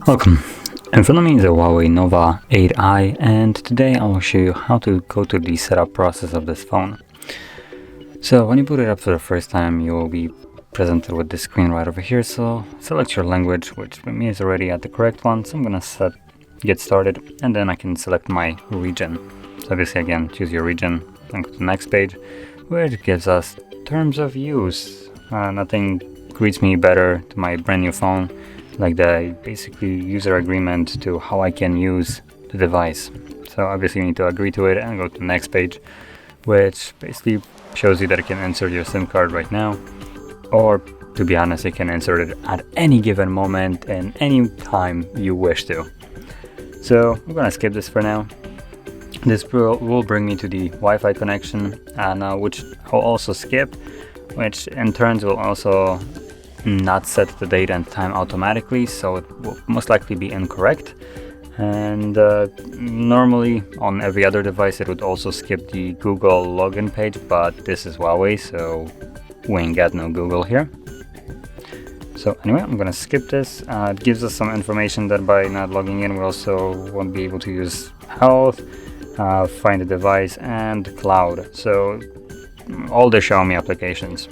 Welcome. In front of me is a Huawei Nova 8i, and today I will show you how to go through the setup process of this phone. So when you boot it up for the first time, you will be presented with this screen right over here. So select your language, which for me is already at the correct one. So I'm gonna get started, and then I can select my region. So obviously again, choose your region and go to the next page, where it gives us terms of use. Nothing greets me better to my brand new phone like the basically user agreement to how I can use the device. So obviously you need to agree to it and go to the next page, which basically shows you that you can insert your SIM card right now, or to be honest, you can insert it at any given moment and any time you wish to. So I'm gonna skip this for now. This will bring me to the Wi-Fi connection, which I'll also skip, which in turn will also not set the date and time automatically, so it will most likely be incorrect. And normally on every other device it would also skip the Google login page, but this is Huawei, so we ain't got no Google here. So anyway, I'm gonna skip this. It gives us some information that by not logging in we also won't be able to use health, find the device, and cloud. So all the Xiaomi applications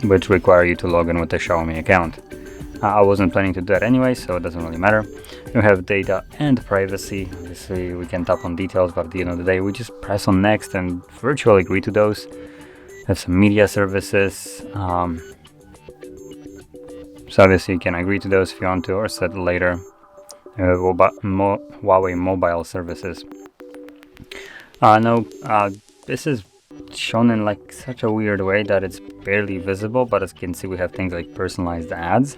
which require you to log in with the Xiaomi account. I wasn't planning to do that anyway, so it doesn't really matter. We have data and privacy. Obviously we can tap on details, but at the end of the day we just press on next and virtually agree to those. Have some media services, so obviously you can agree to those if you want to, or set later. Huawei mobile services. This is shown in like such a weird way that it's barely visible, but as you can see we have things like personalized ads,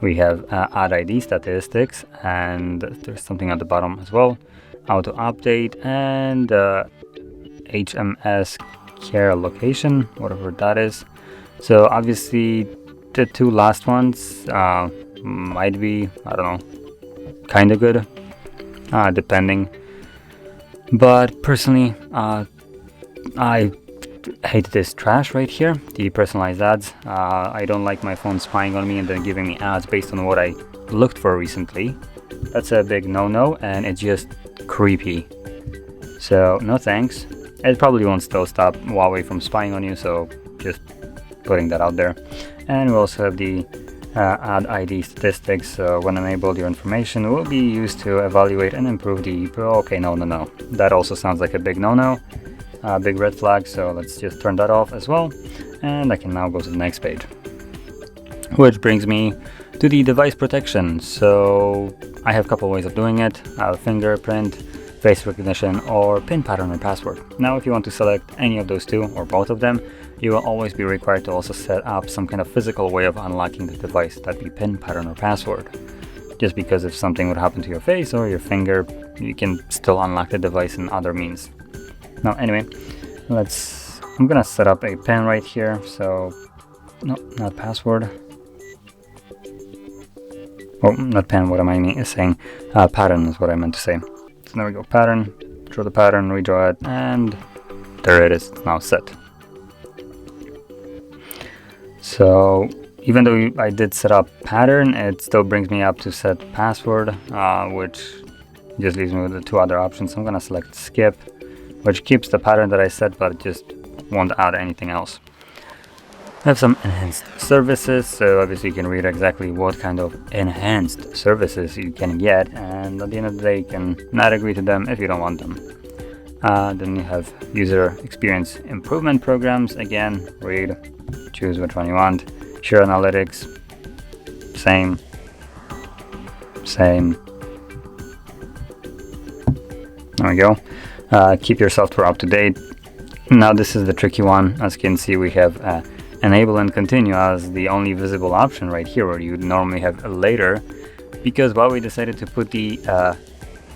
we have ad ID statistics, and there's something at the bottom as well, auto update, and HMS care location, whatever that is. So obviously the two last ones might be, I don't know, kind of good, depending, but personally I hate this trash right here, the personalized ads. I don't like my phone spying on me and then giving me ads based on what I looked for recently. That's a big no-no, and it's just creepy. So no thanks. It probably won't still stop Huawei from spying on you, so just putting that out there. And we also have the ad ID statistics. So when enabled, your information will be used to evaluate and improve the... Okay, no. That also sounds like a big no-no. Big red flag, so let's just turn that off as well, and I can now go to the next page, which brings me to the device protection. So I have a couple ways of doing it: fingerprint, face recognition, or pin pattern or password. Now if you want to select any of those two or both of them, you will always be required to also set up some kind of physical way of unlocking the device, that'd be pin pattern or password, just because if something would happen to your face or your finger, you can still unlock the device in other means. Now anyway, I'm gonna set up a pin right here. So no, not password. Oh, not pin, what am I saying? Pattern is what I meant to say. So there we go, pattern, draw the pattern, redraw it, and there it is, it's now set. So even though I did set up pattern, it still brings me up to set password, which just leaves me with the two other options. So I'm gonna select skip, which keeps the pattern that I set, but just won't add anything else. I have some enhanced services, so obviously you can read exactly what kind of enhanced services you can get, and at the end of the day you can not agree to them if you don't want them. Then you have user experience improvement programs. Again, read, choose which one you want. Share analytics, same. There we go. Keep your software up to date. Now this is the tricky one. As you can see, we have enable and continue as the only visible option right here, where you would normally have later, because Huawei decided to put the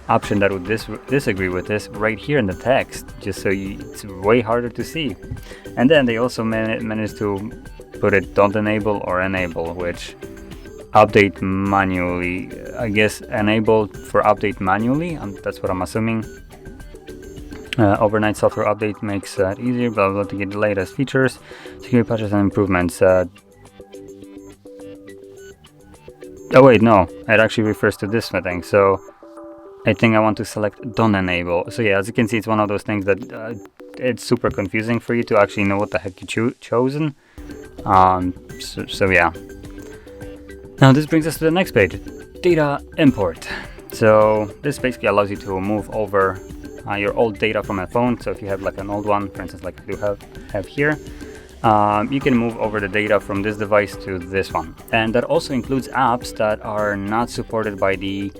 option that would disagree with this right here in the text, just so it's way harder to see. And then they also managed to put it don't enable or enable, which update manually, I guess enabled for update manually, that's what I'm assuming. Overnight software update makes it easier, blah, blah, to get the latest features, security patches and improvements. Oh wait, no, it actually refers to this thing. So I think I want to select don't enable. So yeah, as you can see, it's one of those things that it's super confusing for you to actually know what the heck you chosen. So yeah. Now this brings us to the next page, data import. So this basically allows you to move over your old data from a phone. So if you have like an old one, for instance, like I do have here, you can move over the data from this device to this one. And that also includes apps that are not supported by the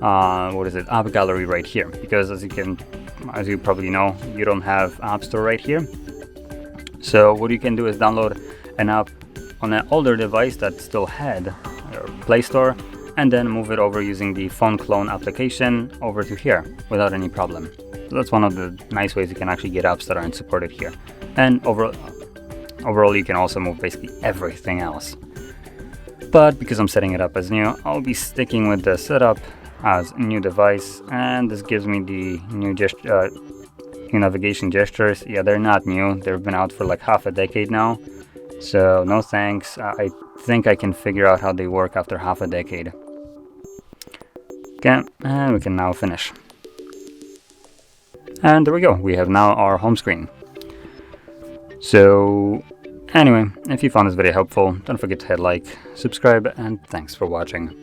app gallery right here, because as you probably know, you don't have App Store right here. So what you can do is download an app on an older device that still had Play Store, and then move it over using the phone clone application over to here without any problem. So that's one of the nice ways you can actually get apps that aren't supported here. And overall you can also move basically everything else. But because I'm setting it up as new, I'll be sticking with the setup as a new device, and this gives me the new navigation gestures. Yeah, they're not new, they've been out for like half a decade now, so no thanks. I think I can figure out how they work after half a decade. Okay, and we can now finish. And there we go, we have now our home screen. So anyway, if you found this video helpful, don't forget to hit like, subscribe, and thanks for watching.